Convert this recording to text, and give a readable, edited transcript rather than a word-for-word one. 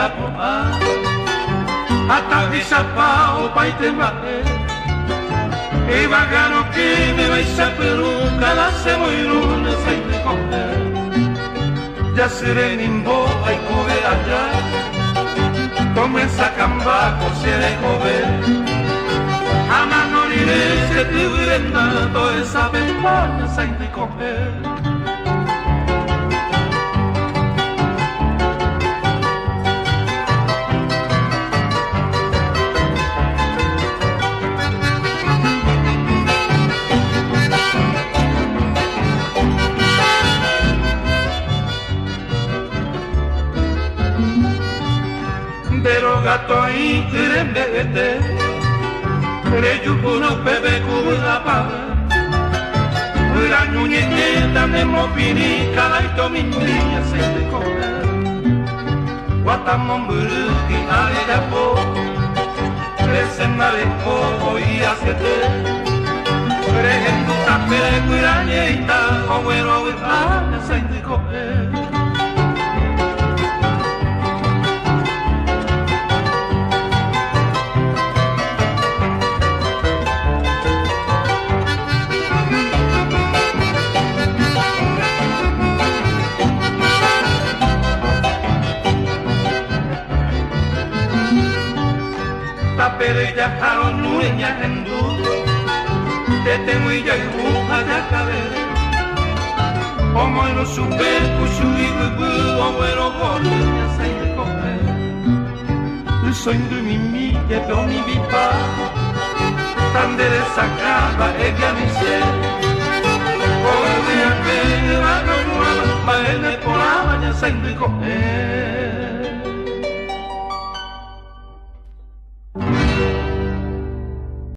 poa Ata visapa o pai te mae E vagano que me vai sa peruca la se moiruna sai te come Ya serenimbo ai cove allá Comienza a cambaco se de cover Ama no diré se te hubiera toda esa ventana sai te comer Pero gato ahí tirembete Reyupuno bebe kuda pa La ñuñeñeta me mopinica La ito mindiña se te come Guatamomburu y aredapo Presena de cojo y acete Pregendu tapere cuirañeita O bueno vivana se te come Pero ya jaron nueña hendu Te tengo y ya ibuja de caber Como no supe Kushu y bubu O bueno gordo Ya sei de comer El sonho de mimi Que por mi vipa Tan de desacaba E que a mi ser O el día que Va no nueva Va en el polava Ya sei de comer